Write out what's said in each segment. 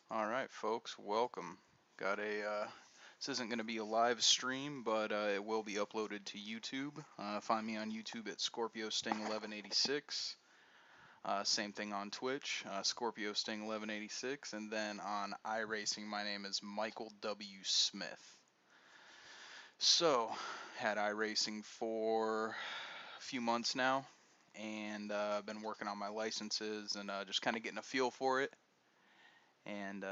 Alright folks, welcome. Got a, this isn't going to be a live stream, but it will be uploaded to YouTube. Find me on YouTube at ScorpioSting1186. Same thing on Twitch, ScorpioSting1186. And then on iRacing, my name is Michael W. Smith. So, had iRacing for a few months now, and I've been working on my licenses and just kind of getting a feel for it. And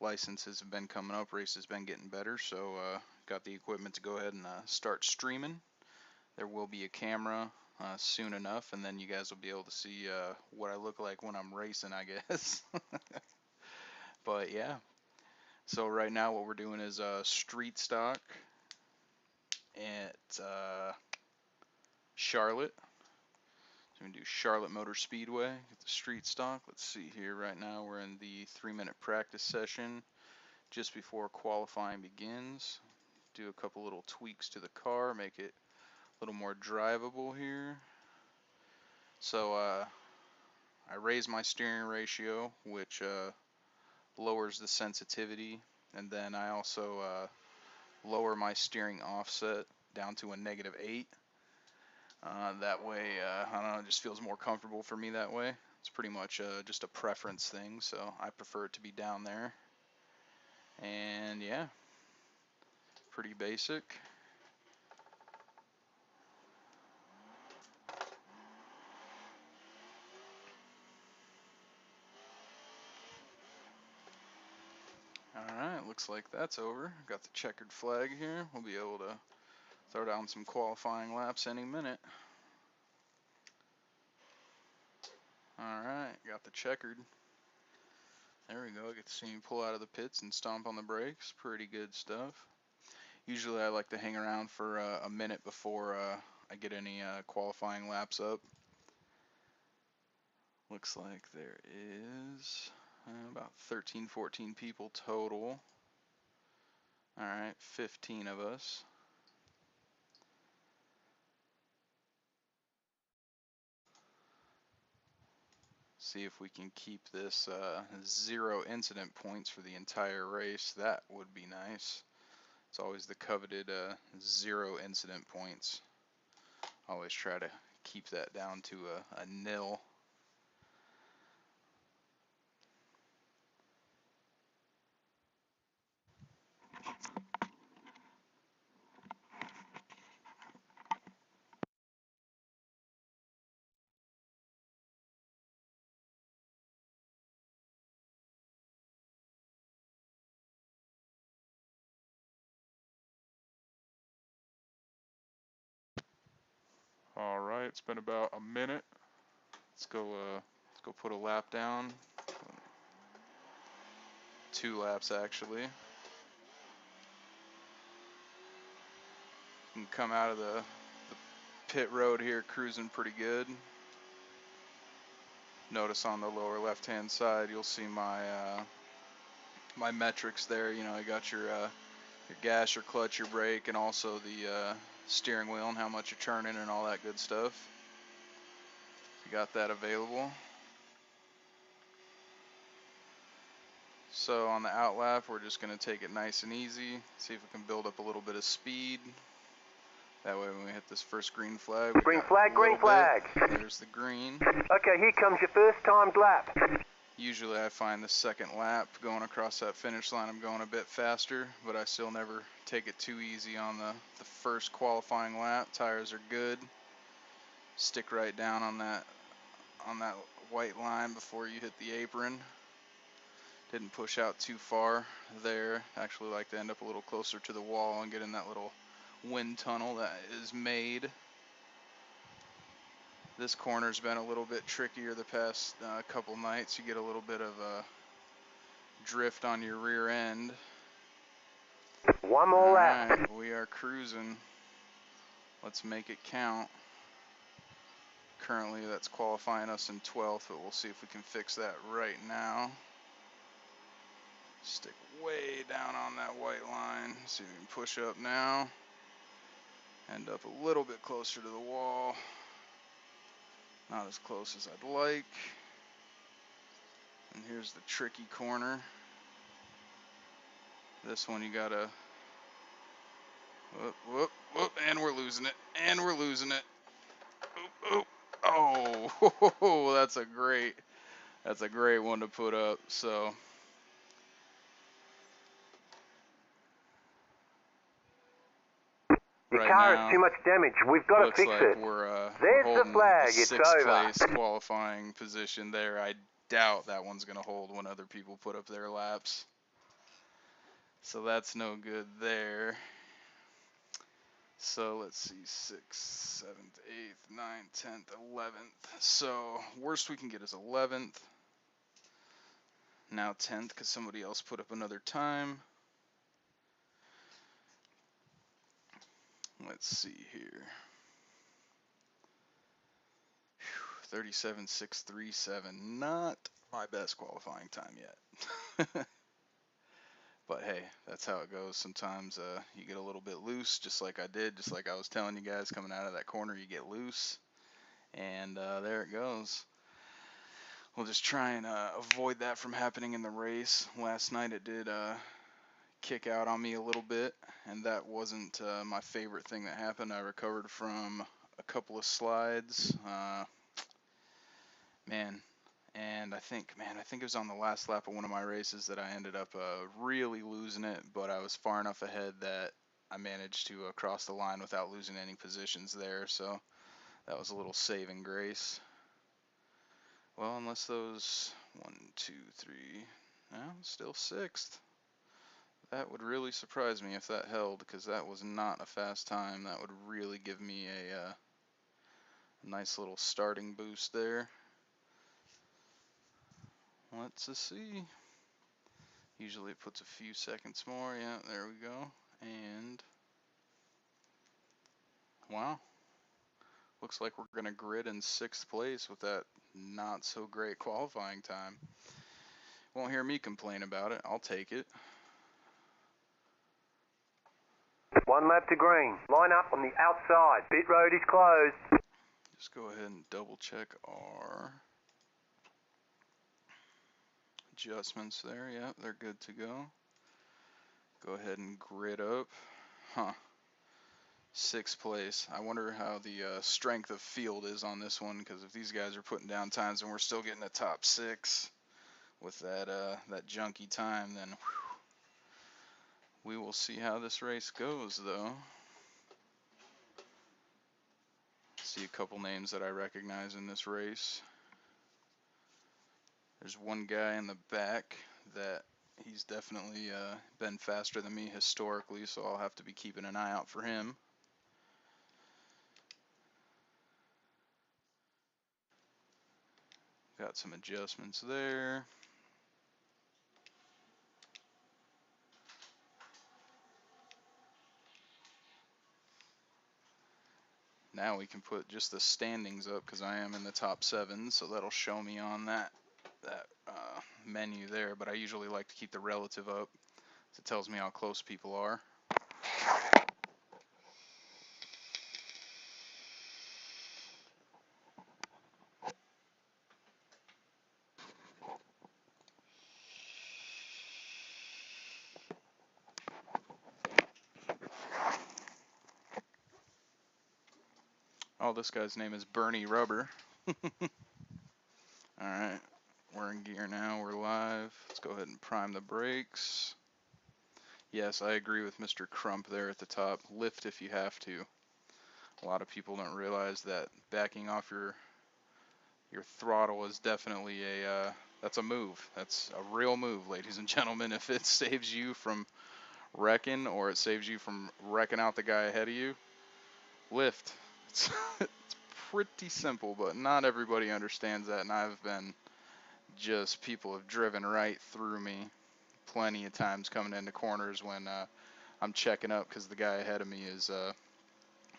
licenses have been coming up, races have been getting better, so got the equipment to go ahead and start streaming. There will be a camera soon enough, and then you guys will be able to see what I look like when I'm racing, I guess. But yeah, so right now what we're doing is street stock at Charlotte. So we can do Charlotte Motor Speedway, get the street stock. Let's see here. Right now we're in the 3-minute practice session just before qualifying begins. Do a couple little tweaks to the car, make it a little more drivable here. So I raise my steering ratio, which lowers the sensitivity, and then I also lower my steering offset down to a -8. That way, I don't know, it just feels more comfortable for me that way. It's pretty much just a preference thing, so I prefer it to be down there. And yeah, pretty basic. Alright, looks like that's over. Got the checkered flag here. We'll be able to throw down some qualifying laps any minute. Alright, got the checkered. There we go. I get to see him pull out of the pits and stomp on the brakes. Pretty good stuff. Usually I like to hang around for a minute before I get any qualifying laps up. Looks like there is about 13, 14 people total. Alright, 15 of us. See if we can keep this 0 incident points for the entire race. That would be nice. It's always the coveted 0 incident points. Always try to keep that down to a nil. All right, it's been about a minute. Let's go put a lap down. 2 laps actually. You can come out of the pit road here cruising pretty good. Notice on the lower left hand side you'll see my my metrics there. You know, I got your gas, your clutch, your brake, and also the steering wheel and how much you're turning and all that good stuff. You got that available. So on the out lap, we're just going to take it nice and easy, see if we can build up a little bit of speed. That way when we hit this first green flag, green flag. There's the green. Okay, here comes your first timed lap. Usually I find the second lap going across that finish line, I'm going a bit faster, but I still never take it too easy on the first qualifying lap. Tires are good. Stick right down on that white line before you hit the apron. Didn't push out too far there. Actually like to end up a little closer to the wall and get in that little wind tunnel that is made. This corner's been a little bit trickier the past couple nights. You get a little bit of a drift on your rear end. One more lap. Alright, we are cruising. Let's make it count. Currently that's qualifying us in 12th, but we'll see if we can fix that right now. Stick way down on that white line. See if we can push up now. End up a little bit closer to the wall. Not as close as I'd like. And here's the tricky corner. This one you gotta, whoop, whoop, whoop, and we're losing it, and we're losing it. Oop, oop. Oh, that's a great one to put up. So Your right car has now, too much damage. We've got to looks fix like it. we're There's the holding the flag. It's 6th over. place qualifying position there. I doubt that one's gonna hold when other people put up their laps. So that's no good there. So let's see, 6th, 7th, 8th, 9th, 10th, 11th. So worst we can get is 11th. Now 10th because somebody else put up another time. Let's see here. 37.637. Not my best qualifying time yet. But hey, that's how it goes. Sometimes you get a little bit loose, just like I did, just like I was telling you guys coming out of that corner, you get loose. And there it goes. We'll just try and avoid that from happening in the race. Last night it did kick out on me a little bit, and that wasn't my favorite thing that happened. I recovered from a couple of slides. And I think it was on the last lap of one of my races that I ended up really losing it, but I was far enough ahead that I managed to cross the line without losing any positions there, so that was a little saving grace. Well, unless those 1, 2, 3, no, still 6th. That would really surprise me if that held, because that was not a fast time. That would really give me a nice little starting boost there. Let's see. Usually it puts a few seconds more. Yeah, there we go. And wow. Looks like we're going to grid in 6th place with that not so great qualifying time. Won't hear me complain about it. I'll take it. 1 lap to green. Line up on the outside. Pit road is closed. Just go ahead and double check our adjustments there. Yeah, they're good to go. Go ahead and grid up. Huh. 6th place. I wonder how the strength of field is on this one, because if these guys are putting down times and we're still getting the top 6 with that junky time, then whew, we will see how this race goes, though. See a couple names that I recognize in this race. There's one guy in the back that he's definitely been faster than me historically, so I'll have to be keeping an eye out for him. Got some adjustments there. Now we can put just the standings up because I am in the top 7, so that'll show me on that menu there. But I usually like to keep the relative up, so it tells me how close people are. Oh, this guy's name is Bernie Rubber. Alright, we're in gear now, we're live. Let's go ahead and prime the brakes. Yes, I agree with Mr. Crump there at the top. Lift if you have to. A lot of people don't realize that backing off your throttle is definitely that's a move. That's a real move, ladies and gentlemen. If it saves you from wrecking, or it saves you from wrecking out the guy ahead of you, lift. It's pretty simple, but not everybody understands that, and I've been people have driven right through me plenty of times coming into corners when I'm checking up because the guy ahead of me is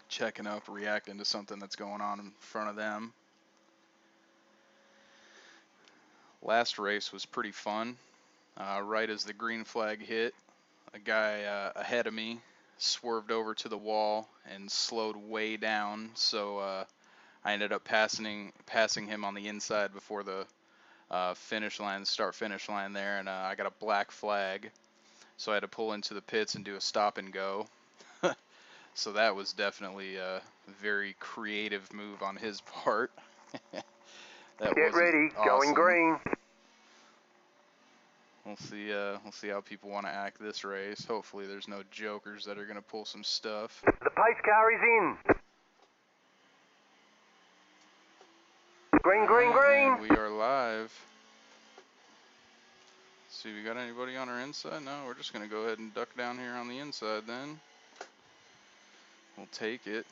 checking up, reacting to something that's going on in front of them. Last race was pretty fun. Right as the green flag hit, a guy ahead of me swerved over to the wall and slowed way down, so I ended up passing him on the inside before the start finish line there, and I got a black flag. so I had to pull into the pits and do a stop and go. So that was definitely a very creative move on his part. That Get wasn't ready, going awesome. green. We'll see how people want to act this race. Hopefully there's no jokers that are going to pull some stuff. The pace car is in. Green, green, green. And we are live. Let's see, we got anybody on our inside? No, we're just going to go ahead and duck down here on the inside then. We'll take it.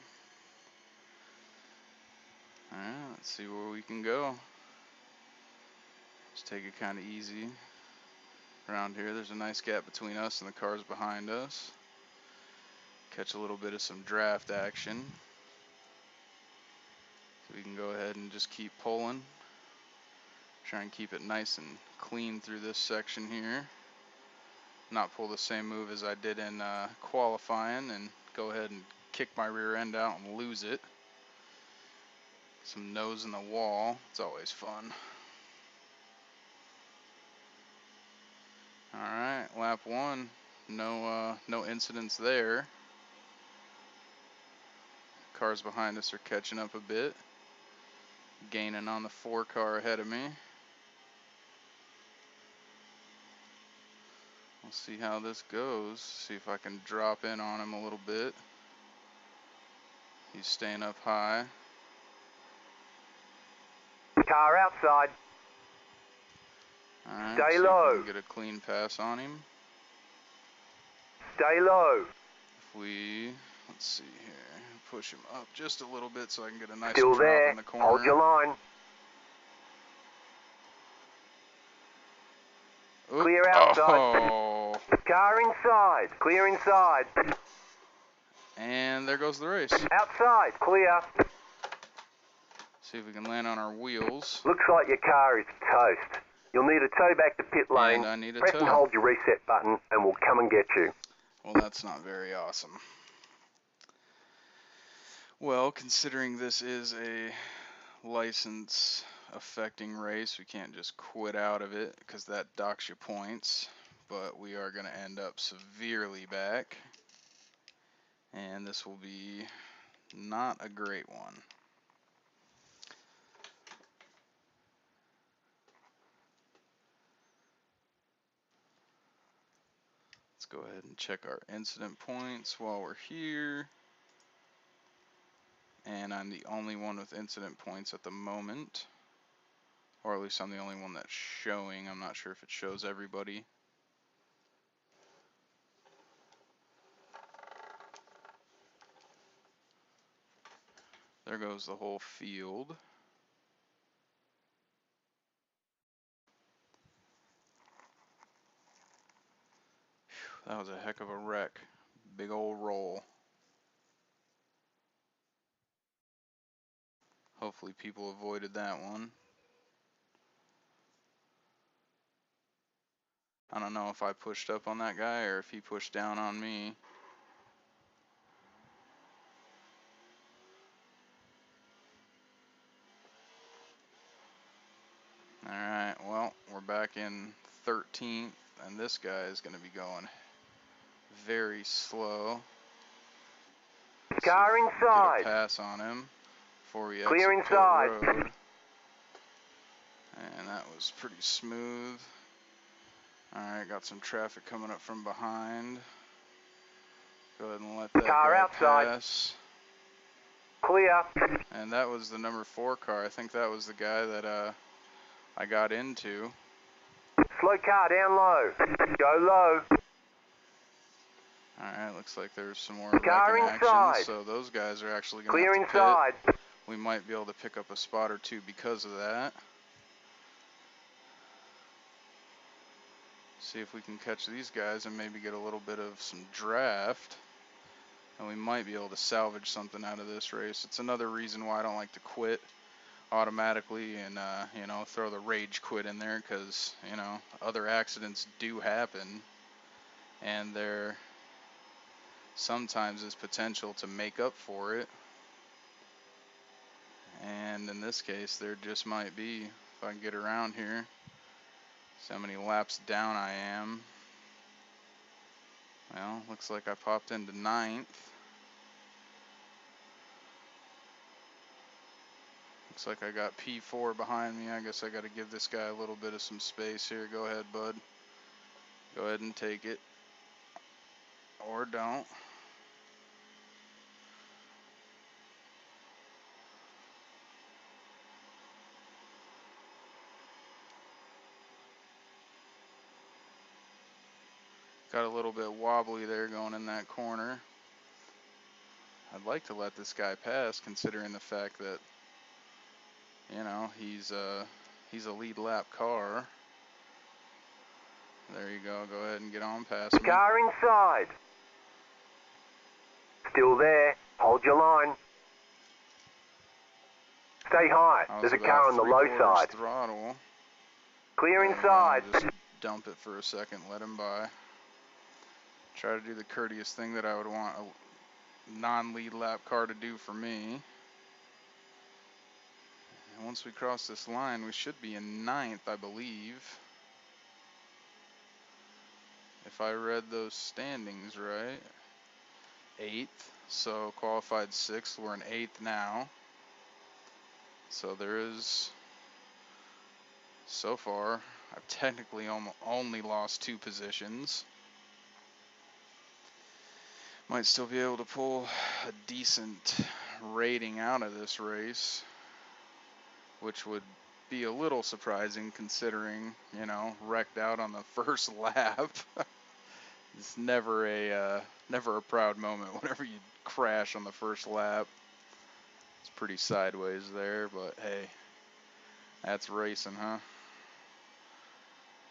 Alright, let's see where we can go. Just take it kind of easy. Around here, there's a nice gap between us and the cars behind us. Catch a little bit of some draft action. So we can go ahead and just keep pulling. Try and keep it nice and clean through this section here. Not pull the same move as I did in qualifying and go ahead and kick my rear end out and lose it. Some nose in the wall. It's always fun. Alright, lap 1. No incidents there. Cars behind us are catching up a bit. Gaining on the 4 car ahead of me. We'll see how this goes. See if I can drop in on him a little bit. He's staying up high. Car outside. Alright, Stay see low. if we can get a clean pass on him. Stay low. If we, let's see here, push him up just a little bit so I can get a nice Still drop there. in the corner. Hold your line. Oop. Clear outside. Oh, Car inside. Clear inside. and there goes the race. Outside. Clear. See if we can land on our wheels. Looks like your car is toast. You'll need a tow back to pit lane. And I need a Press tow. and hold your reset button and we'll come and get you. Well, that's not very awesome. Well, considering this is a license affecting race, we can't just quit out of it because that docks you points. But we are going to end up severely back. And this will be not a great one. Let's go ahead and check our incident points while we're here. And I'm the only one with incident points at the moment. Or at least I'm the only one that's showing. I'm not sure if it shows everybody. There goes the whole field. Whew, that was a heck of a wreck. Big old roll. Hopefully people avoided that one. I don't know if I pushed up on that guy or if he pushed down on me. Alright, well, we're back in 13th, and this guy is going to be going very slow. Car inside. Get a pass on him before we Clear exit inside. pit road. And that was pretty smooth. Alright, got some traffic coming up from behind. Go ahead and let that Car guy outside. pass. Clear. And that was the number 4 car. I think that was the guy that I got into. Slow car down low. Go low. Alright, looks like there's some more Car wrecking inside. action, so those guys are actually going Clear to have to inside. pit. We might be able to pick up a spot or two because of that. See if we can catch these guys and maybe get a little bit of some draft. And we might be able to salvage something out of this race. It's another reason why I don't like to quit automatically and, you know, throw the rage quit in there because, you know, other accidents do happen. And there sometimes is potential to make up for it. And in this case, there just might be, if I can get around here. See how many laps down I am. Well, looks like I popped into ninth. Looks like I got P4 behind me. I guess I got to give this guy a little bit of some space here. Go ahead, bud. Go ahead and take it. Or don't. Got a little bit wobbly there going in that corner. I'd like to let this guy pass, considering the fact that, you know, he's a lead lap car. There you go. Go ahead and get on past me. Car inside. Still there. Hold your line. Stay high. There's a car on the low side. Throttle. Clear inside. Just dump it for a second. Let him by. Try to do the courteous thing that I would want a non-lead lap car to do for me. And once we cross this line, we should be in ninth, I believe. If I read those standings right. Eighth, so qualified sixth. We're in eighth now. So there is, so far, I've technically only lost 2 positions. Might still be able to pull a decent rating out of this race, which would be a little surprising considering, you know, wrecked out on the first lap. It's never a proud moment whenever you crash on the first lap. It's pretty sideways there, but hey, that's racing, huh?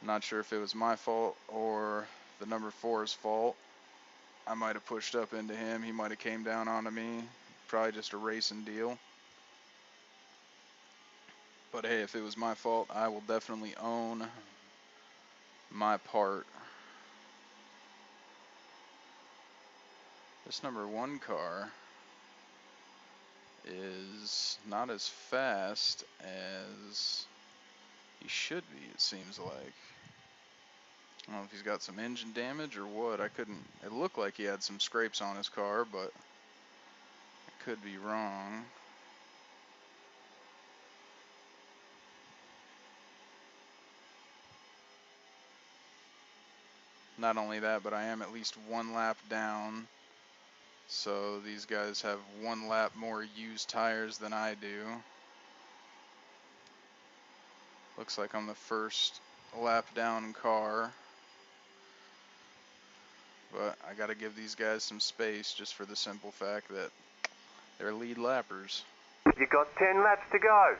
Not sure if it was my fault or the number 4's fault. I might have pushed up into him. He might have came down onto me. Probably just a racing deal. But hey, if it was my fault, I will definitely own my part. This number 1 car is not as fast as he should be, it seems like. I don't know if he's got some engine damage or what. It looked like he had some scrapes on his car, but I could be wrong. Not only that, but I am at least 1 lap down. So these guys have 1 lap more used tires than I do. Looks like I'm the first lap down car. But I gotta give these guys some space just for the simple fact that they're lead lappers. You got 10 laps to go.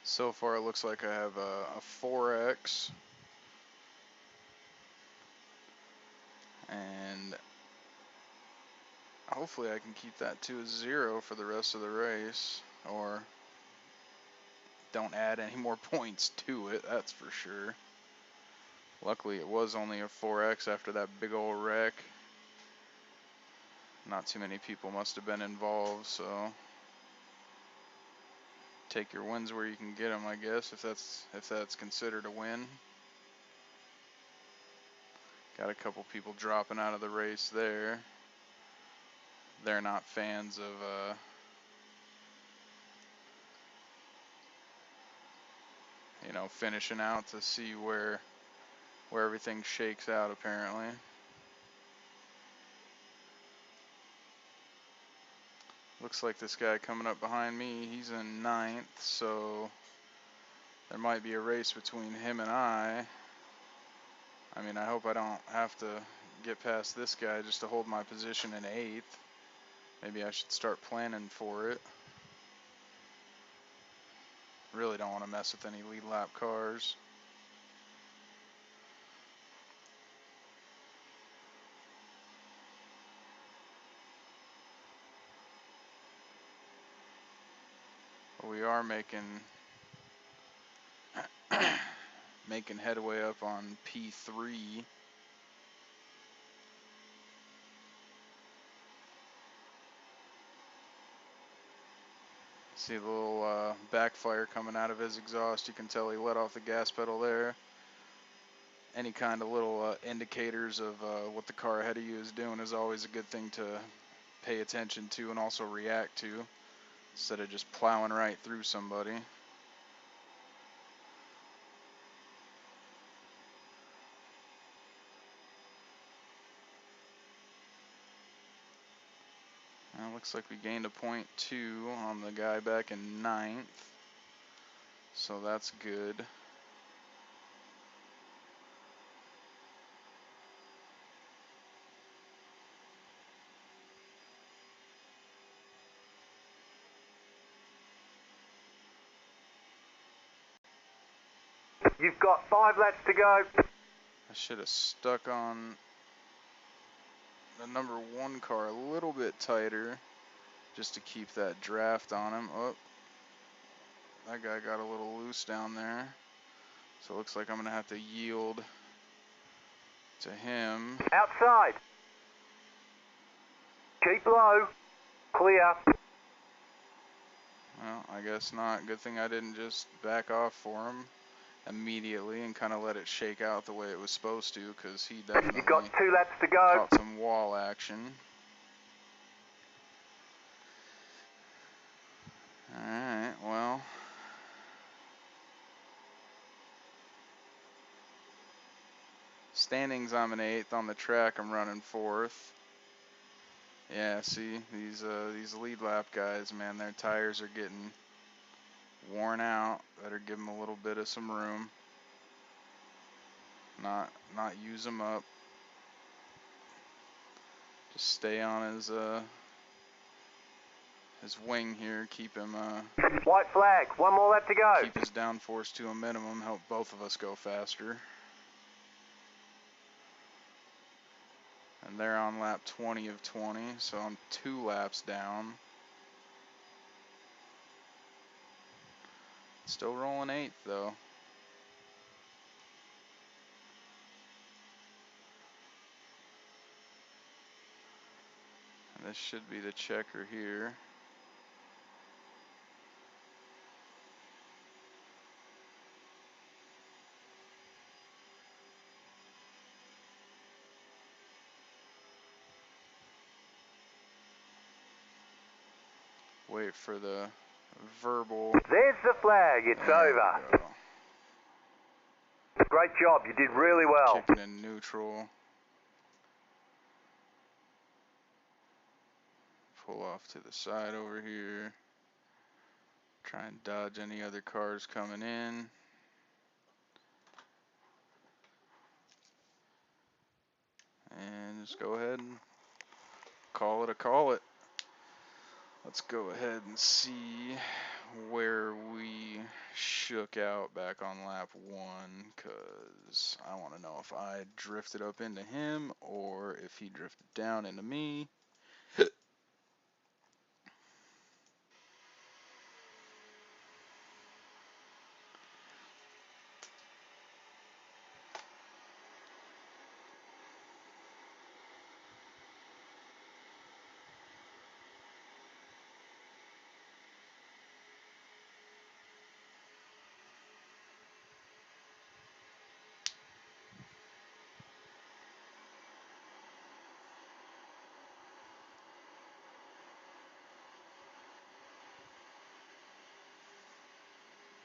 So far it looks like I have a 4X. And hopefully I can keep that to a 0 for the rest of the race. Or don't add any more points to it, that's for sure. Luckily it was only a 4X after that big old wreck. Not too many people must have been involved, so take your wins where you can get them, I guess, if that's considered a win. Got a couple people dropping out of the race there. They're not fans of you know, finishing out to see where everything shakes out, apparently. Looks like this guy coming up behind me, he's in 9th, so there might be a race between him and I. I mean, I hope I don't have to get past this guy just to hold my position in 8th. Maybe I should start planning for it. Really don't want to mess with any lead lap cars. we are making making headway up on P3. See the little backfire coming out of his exhaust. You can tell he let off the gas pedal there. Any kind of little indicators of what the car ahead of you is doing is always a good thing to pay attention to and also react to, instead of just plowing right through somebody. Looks like we gained a .2 on the guy back in 9th, so that's good. You've got 5 laps to go. I should have stuck on the number 1 car a little bit tighter just to keep that draft on him. Oh, that guy got a little loose down there. So it looks like I'm going to have to yield to him. Outside. Keep low. Clear. Well, I guess not. Good thing I didn't just back off for him immediately and kind of let it shake out the way it was supposed to, because he definitely You've got 2 laps to go. caught some wall action. Alright, well, standings I'm in 8th. On the track I'm running 4th. Yeah, see, these lead lap guys, man, their tires are getting worn out. Better give them a little bit of some room. Not use them up. Just stay on his wing here. Keep him White flag. 1 more lap to go. keep his downforce to a minimum. Help both of us go faster. And they're on lap 20 of 20, so I'm 2 laps down. Still rolling 8th though. And this should be the checker here. Wait for the verbal. There's the flag. It's There over. we go. Great job. You did really well. Kicking in neutral. Pull off to the side over here. Try and dodge any other cars coming in. And just go ahead and call it a call it. Let's go ahead and see where we shook out back on lap 1, because I want to know if I drifted up into him or if he drifted down into me.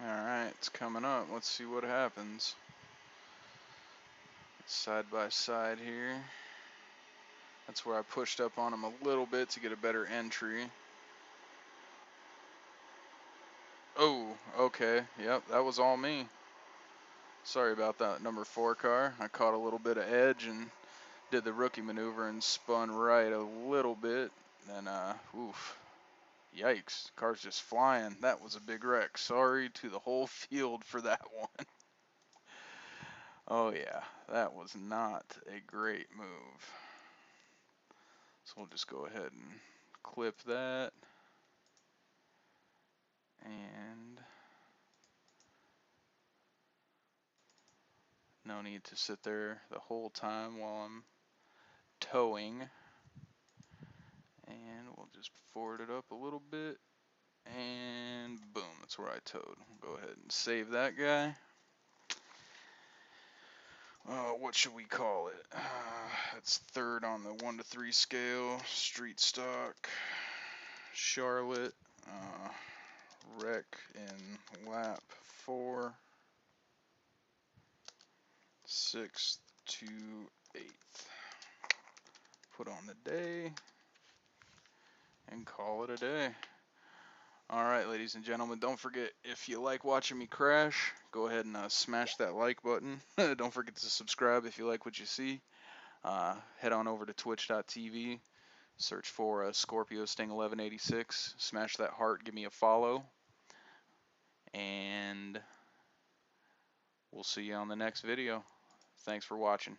Alright, it's coming up. Let's see what happens. Side by side here. That's where I pushed up on him a little bit to get a better entry. Oh, okay. Yep, that was all me. Sorry about that number 4 car. I caught a little bit of edge and did the rookie maneuver and spun right a little bit. And, oof. Yikes. Car's just flying. That was a big wreck. Sorry to the whole field for that one. Oh, yeah. That was not a great move. So we'll just go ahead and clip that. And no need to sit there the whole time while I'm towing. And we'll just forward it up a little bit. And boom, that's where I towed. We'll go ahead and save that guy. What should we call it? It's third on the 1 to 3 scale. Street stock. Charlotte. Wreck in lap 4. 6th to 8th. Put on the day and call it a day. Alright, ladies and gentlemen, don't forget, if you like watching me crash, go ahead and smash that like button. Don't forget to subscribe if you like what you see. Head on over to twitch.tv, search for ScorpioSting1186, smash that heart, give me a follow, and we'll see you on the next video. Thanks for watching.